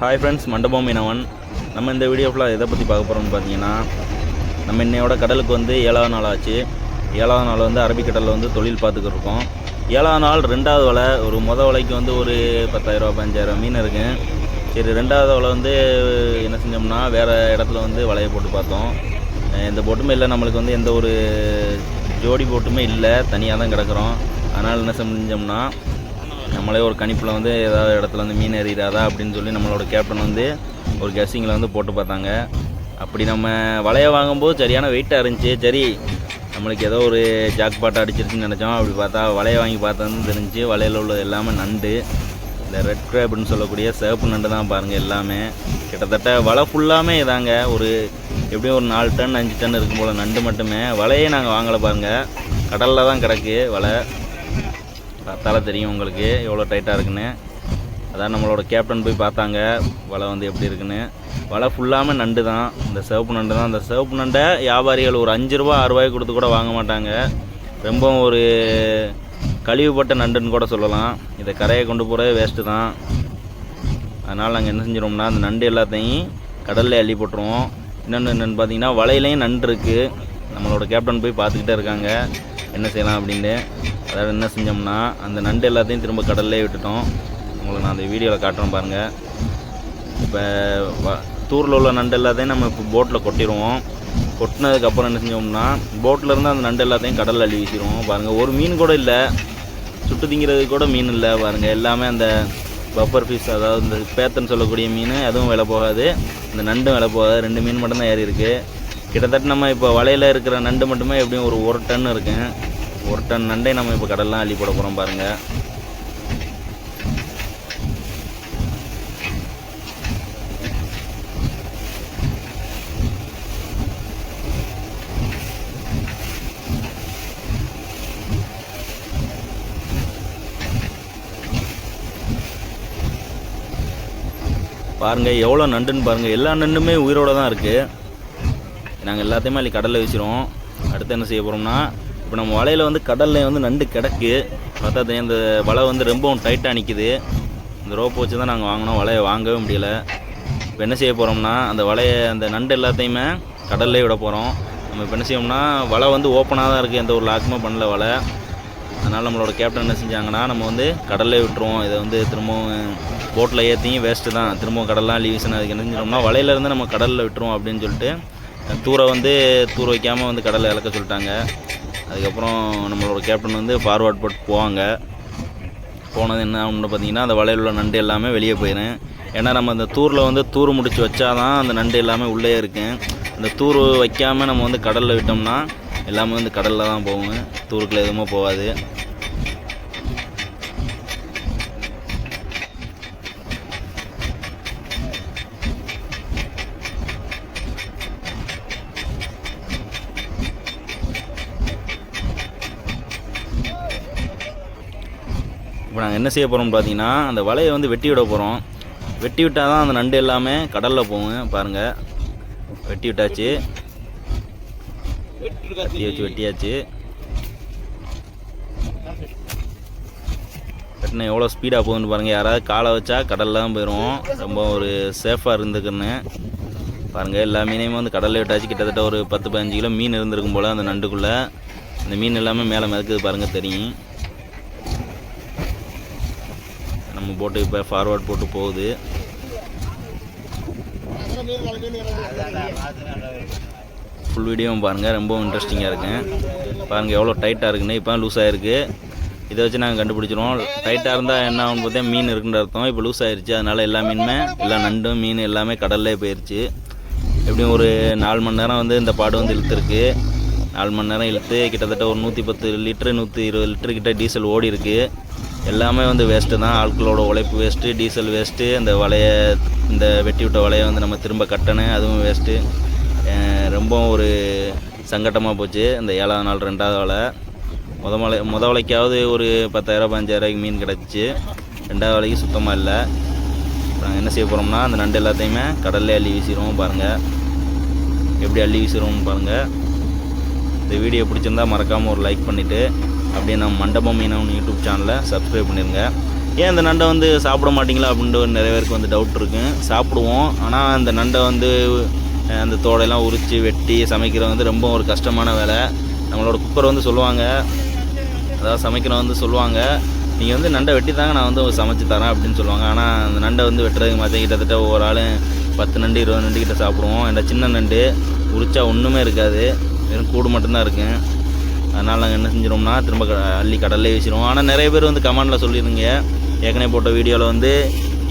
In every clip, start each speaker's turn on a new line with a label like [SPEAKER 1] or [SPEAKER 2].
[SPEAKER 1] Hi friends, மண்டபம் மீனவன். நம்ம இந்த வீடியோ ஃபுல்லாக எதை பற்றி பார்க்க போகிறோம்னு பார்த்தீங்கன்னா, நம்ம இன்னையோட கடலுக்கு வந்து 7வது நாள் ஆச்சு. 7வது நாள் வந்து அரபிக்கடலில் வந்து தொழில் பார்த்துக்கிட்டு இருக்கோம். 7வது நாள் 2வது வலை. ஒரு வலைக்கு வந்து ஒரு 10,000 15,000 மீன் இருக்குது. சரி, 2வது வலை வந்து என்ன செஞ்சோம்னா வேறு இடத்துல வந்து வலையை போட்டு பார்த்தோம். எந்த போட்டுமே இல்லை, நம்மளுக்கு வந்து எந்த ஒரு ஜோடி போட்டுமே இல்லை, தனியாக தான் கிடக்கிறோம். அதனால் என்ன செஞ்சோம்னா நம்மளே ஒரு கணிப்பில் வந்து ஏதாவது இடத்துல வந்து மீன் எறிகிறாதா அப்படின்னு சொல்லி நம்மளோட கேப்டன் வந்து ஒரு கெஸ்ஸிங்கில் வந்து போட்டு பார்த்தாங்க. அப்படி நம்ம வலையை வாங்கும்போது சரியான வெயிட்டாக இருந்துச்சு. சரி, நம்மளுக்கு ஏதோ ஒரு ஜாக்பாட்டை அடிச்சிருச்சுன்னு நினச்சோம். அப்படி பார்த்தா வலையை வாங்கி பார்த்தோன்னு தெரிஞ்சு வலையில் உள்ளது எல்லாமே நண்டு. இந்த ரெட் கிராப்னு சொல்லக்கூடிய சிவப்பு நண்டு தான் பாருங்கள். எல்லாமே கிட்டத்தட்ட வலை ஃபுல்லாமே இதாங்க. ஒரு எப்படியும் ஒரு 4 டன் 5 டன் இருக்கும் போல் நண்டு மட்டுமே. வலையே நாங்கள் வாங்கலை பாருங்கள், கடலில் தான் கிடக்கு வலை. பார்த்தால தெரியும் உங்களுக்கு எவ்வளோ டைட்டாக இருக்குன்னு. அதான் நம்மளோட கேப்டன் போய் பார்த்தாங்க வலை வந்து எப்படி இருக்குன்னு. வலை ஃபுல்லாமே நண்டு தான், இந்த சிவப்பு நண்டு தான். அந்த சிவப்பு நண்டை வியாபாரிகள் ஒரு 5 ரூபா 6 ரூபாய்க்கு கொடுத்து கூட வாங்க மாட்டாங்க. ரொம்ப ஒரு கழிவுபட்ட நண்டுன்னு கூட சொல்லலாம். இதை கரையை கொண்டு போகிறதே வேஸ்ட்டு தான். அதனால் நாங்கள் என்ன செஞ்சிடுவோம்னா அந்த நண்டு எல்லாத்தையும் கடலில் அள்ளி போட்டுருவோம். இன்னொன்று என்னென்னு பார்த்தீங்கன்னா, வலையிலையும் நண்டு இருக்குது. நம்மளோட கேப்டன் போய் பார்த்துக்கிட்டே இருக்காங்க என்ன செய்யலாம் அப்படின்னு. அதாவது என்ன செஞ்சோம்னா அந்த நண்டு எல்லாத்தையும் திரும்ப கடல்லே விட்டுட்டோம். உங்களுக்கு நான் அந்த வீடியோவில் காட்டுறேன் பாருங்கள். இப்போ தூரில் உள்ள நண்டு எல்லாத்தையும் நம்ம இப்போ போட்டில் கொட்டிடுவோம். கொட்டினதுக்கப்புறம் என்ன செஞ்சோம்னா போட்டில் இருந்து அந்த நண்டு எல்லாத்தையும் கடலில் அள்ளி வீசிடுவோம். பாருங்கள், ஒரு மீன் கூட இல்லை, சுட்டு திங்கிறதுக்கு கூட மீன் இல்லை பாருங்கள். எல்லாமே அந்த பப்பர் ஃபிஷ், அதாவது இந்த பேத்தன்னு சொல்லக்கூடிய மீன், அதுவும் விலை போகாது. இந்த நண்டும் விலை போகாது. 2 மீன் மட்டும்தான் ஏறி இருக்குது. கிட்டத்தட்ட நம்ம இப்போ வலையில் இருக்கிற நண்டு மட்டுமே எப்படியும் ஒரு டன் இருக்குங்க. 1 டன் நண்டை நம்ம இப்போ கடல்லாம் அள்ளி போட போகிறோம் பாருங்கள். பாருங்கள் எவ்வளோ நண்டுன்னு பாருங்கள். எல்லா நண்டுமே உயிரோடு தான் இருக்குது. நாங்கள் எல்லாத்தையுமே அள்ளி கடலில் வீசிடுவோம். அடுத்து என்ன செய்ய போகிறோம்னா, இப்போ நம்ம வலையில் வந்து கடலில் வந்து நண்டு கிடக்கு. பார்த்தா இந்த வலை வந்து ரொம்பவும் டைட்டாக நிற்கிது. இந்த ரோப் வச்சு தான் நாங்கள் வாங்கினோம், வலையை வாங்கவே முடியலை. இப்போ என்ன செய்ய போகிறோம்னா அந்த வலையை அந்த நண்டு எல்லாத்தையுமே கடல்லே விட போகிறோம். நம்ம இப்போ என்ன செய்வோம்னா வலை வந்து ஓப்பனாக தான் இருக்குது, எந்த ஒரு லாக்குமே பண்ணல வலை. அதனால் நம்மளோட கேப்டன் என்ன செஞ்சாங்கன்னா நம்ம வந்து கடல்லே விட்டுருவோம். இதை வந்து திரும்பவும் போட்டில் ஏற்றியும் வேஸ்ட்டு தான், திரும்பவும் கடல்லாம் லீவ்ஸ்னு அதுக்கு என்ன செஞ்சோம்னா வலையிலேருந்து நம்ம கடலில் விட்டுருவோம் அப்படின்னு சொல்லிட்டு தூர வைக்காமல் வந்து கடலில் இறக்க சொல்லிட்டாங்க. அதுக்கப்புறம் நம்மளோட கேப்டன் வந்து ஃபார்வர்ட் போட்டு போவாங்க. போனது என்ன ஒன்று பார்த்தீங்கன்னா, அந்த வலையில் உள்ள நண்டு எல்லாமே வெளியே போயிடும். ஏன்னா நம்ம அந்த தூரில் வந்து தூர் முடிச்சு வச்சா தான் அந்த நண்டு எல்லாமே உள்ளே இருக்கும். அந்த தூர் வைக்காமல் நம்ம வந்து கடலில் விட்டோம்னா எல்லாமே வந்து கடலில் தான் போகும், தூருக்குள்ள எதுவுமே போகாது. இப்போ நாங்கள் என்ன செய்ய போகிறோம்னு பார்த்தீங்கன்னா, அந்த வலையை வந்து வெட்டி விட போகிறோம். வெட்டி விட்டால் தான் அந்த நண்டு எல்லாமே கடலில் போகும். பாருங்கள், வெட்டி விட்டாச்சு, கத்தி வச்சு வெட்டியாச்சு. வெட்டினா எவ்வளோ ஸ்பீடாக போகுதுன்னு பாருங்கள். யாராவது காலை வச்சா கடலில் தான் போயிடுவோம். ரொம்ப ஒரு சேஃபாக இருந்துக்குன்னு பாருங்கள். எல்லா மீனையுமே வந்து கடலில் விட்டாச்சு. கிட்டத்தட்ட ஒரு 10-15 கிலோ மீன் இருந்திருக்கும் போல் அந்த நண்டுக்குள்ளே. அந்த மீன் எல்லாமே மேலே மிதக்குது பாருங்கள், தெரியும். நம்ம போட்டு இப்போ ஃபார்வர்ட் போட்டு போகுது. ஃபுல் வீடியோவும் பாருங்கள், ரொம்ப இன்ட்ரெஸ்டிங்காக இருக்குங்க. பாருங்கள் எவ்வளோ டைட்டாக இருக்குன்னு. இப்போ லூஸ் ஆகிருக்கு. இதை வச்சு நாங்கள் கண்டுபிடிச்சிருவோம். டைட்டாக இருந்தால் என்ன ஆகுன்னு பார்த்தா மீன் இருக்குன்ற அர்த்தம். இப்போ லூஸ் ஆகிருச்சு, அதனால் எல்லா மீனுமே, எல்லா நண்டும் மீன் எல்லாமே கடல்லே போயிடுச்சு. எப்படியும் ஒரு 4 மணி நேரம் வந்து இந்த பாடு வந்து இழுத்துருக்கு. 4 மணி நேரம் இழுத்து கிட்டத்தட்ட ஒரு 110 லிட்டரு 120 லிட்டரு கிட்ட டீசல் ஓடி இருக்குது. எல்லாமே வந்து வேஸ்ட்டு தான். ஆட்களோட உழைப்பு வேஸ்ட்டு, டீசல் வேஸ்ட்டு. அந்த வலையை, இந்த வெட்டி விட்ட வலையை வந்து நம்ம திரும்ப கட்டணும், அதுவும் வேஸ்ட்டு. ரொம்ப ஒரு சங்கட்டமாக போச்சு இந்த 7வது நாள் 2வது வலை. முத வலைக்காவது ஒரு 10,000 15,000 மீன் கிடச்சிச்சு. 2வது வலைக்கு சுத்தமாக இல்லை. நாங்கள் என்ன செய்ய போகிறோம்னா அந்த நண்டு எல்லாத்தையுமே கடல்லே அள்ளி வீசிடுவோம். பாருங்கள் எப்படி அள்ளி வீசிடுவோம்னு பாருங்கள். இந்த வீடியோ பிடிச்சிருந்தால் மறக்காமல் ஒரு லைக் பண்ணிவிட்டு அப்படியே நம்ம மண்டபம் மீனவன் யூடியூப் சேனலை சப்ஸ்கிரைப் பண்ணிடுங்க. ஏன் இந்த நண்டை வந்து சாப்பிட மாட்டிங்களா அப்படின்ட்டு நிறைய பேருக்கு வந்து டவுட் இருக்குது. சாப்பிடுவோம், ஆனால் அந்த நண்டை வந்து அந்த தோடையெல்லாம் உரித்து வெட்டி சமைக்கிறது வந்து ரொம்ப ஒரு கஷ்டமான வேலை. நம்மளோட குக்கர் வந்து சொல்லுவாங்க, அதாவது சமைக்கிறவங்க வந்து சொல்லுவாங்க, நீங்கள் வந்து நண்டை வெட்டி தாங்க நான் வந்து சமைச்சு தரேன் அப்படின்னு சொல்லுவாங்க. ஆனால் அந்த நண்டை வந்து வெட்டுறதுக்கு மாதிரி கிட்டத்தட்ட ஒவ்வொரு ஆளும் 10 நண்டு 20 நண்டு கிட்ட சாப்பிடுவோம். இந்த சின்ன நண்டு உரிச்சா ஒன்றுமே இருக்காது, வெறும் கூடு மட்டும்தான் இருக்கும். அதனால் நாங்கள் என்ன செஞ்சிடுவோம்னா திரும்ப அள்ளி கடல்லே வீசிடுவோம். ஆனால் நிறைய பேர் வந்து கமெண்டில் சொல்லிடுங்க, ஏற்கனவே போட்ட வீடியோவில் வந்து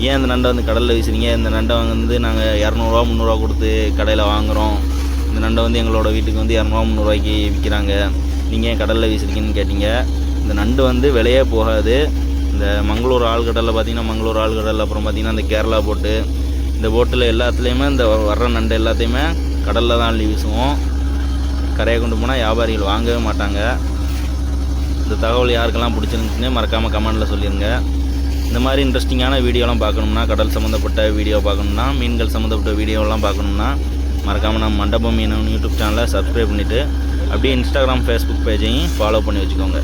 [SPEAKER 1] ஏன் இந்த நண்டை வந்து கடலில் வீசுறீங்க, இந்த நண்டை வந்து நாங்கள் 200 300 கொடுத்து கடையில் வாங்குகிறோம், இந்த நண்டை வந்து எங்களோட வீட்டுக்கு வந்து 200 300 விற்கிறாங்க, நீங்கள் ஏன் கடலில் வீசுறீங்கன்னு கேட்டிங்க. இந்த நண்டு வந்து விலையே போகாது. இந்த மங்களூர் ஆழ்கடலில் பார்த்திங்கன்னா மங்களூர் ஆழ்கடல், அப்புறம் பார்த்திங்கன்னா இந்த கேரளா போட்டு, இந்த போட்டில் எல்லாத்துலேயுமே இந்த வர்ற நண்டு எல்லாத்தையுமே கடலில் தான் அள்ளி வீசுவோம். கரையை கொண்டு போனால் வியாபாரிகள் வாங்கவே மாட்டாங்க. இந்த தகவல் யாருக்கெல்லாம் பிடிச்சிருந்துச்சுன்னு மறக்காமல் கமெண்டில் சொல்லிடுங்க. இந்த மாதிரி இன்ட்ரெஸ்டிங்கான வீடியோலாம் பார்க்கணும்னா, கடல் சம்மந்தப்பட்ட வீடியோ பார்க்கணும்னா, மீன்கள் சம்மந்தப்பட்ட வீடியோலாம் பார்க்கணும்னா மறக்காமல் நம்ம மண்டபம் மீன் யூடியூப் சேனலை சப்ஸ்கிரைப் பண்ணிவிட்டு அப்படியே இன்ஸ்டாகிராம் ஃபேஸ்புக் பேஜையும் ஃபாலோ பண்ணி வச்சுக்கோங்க.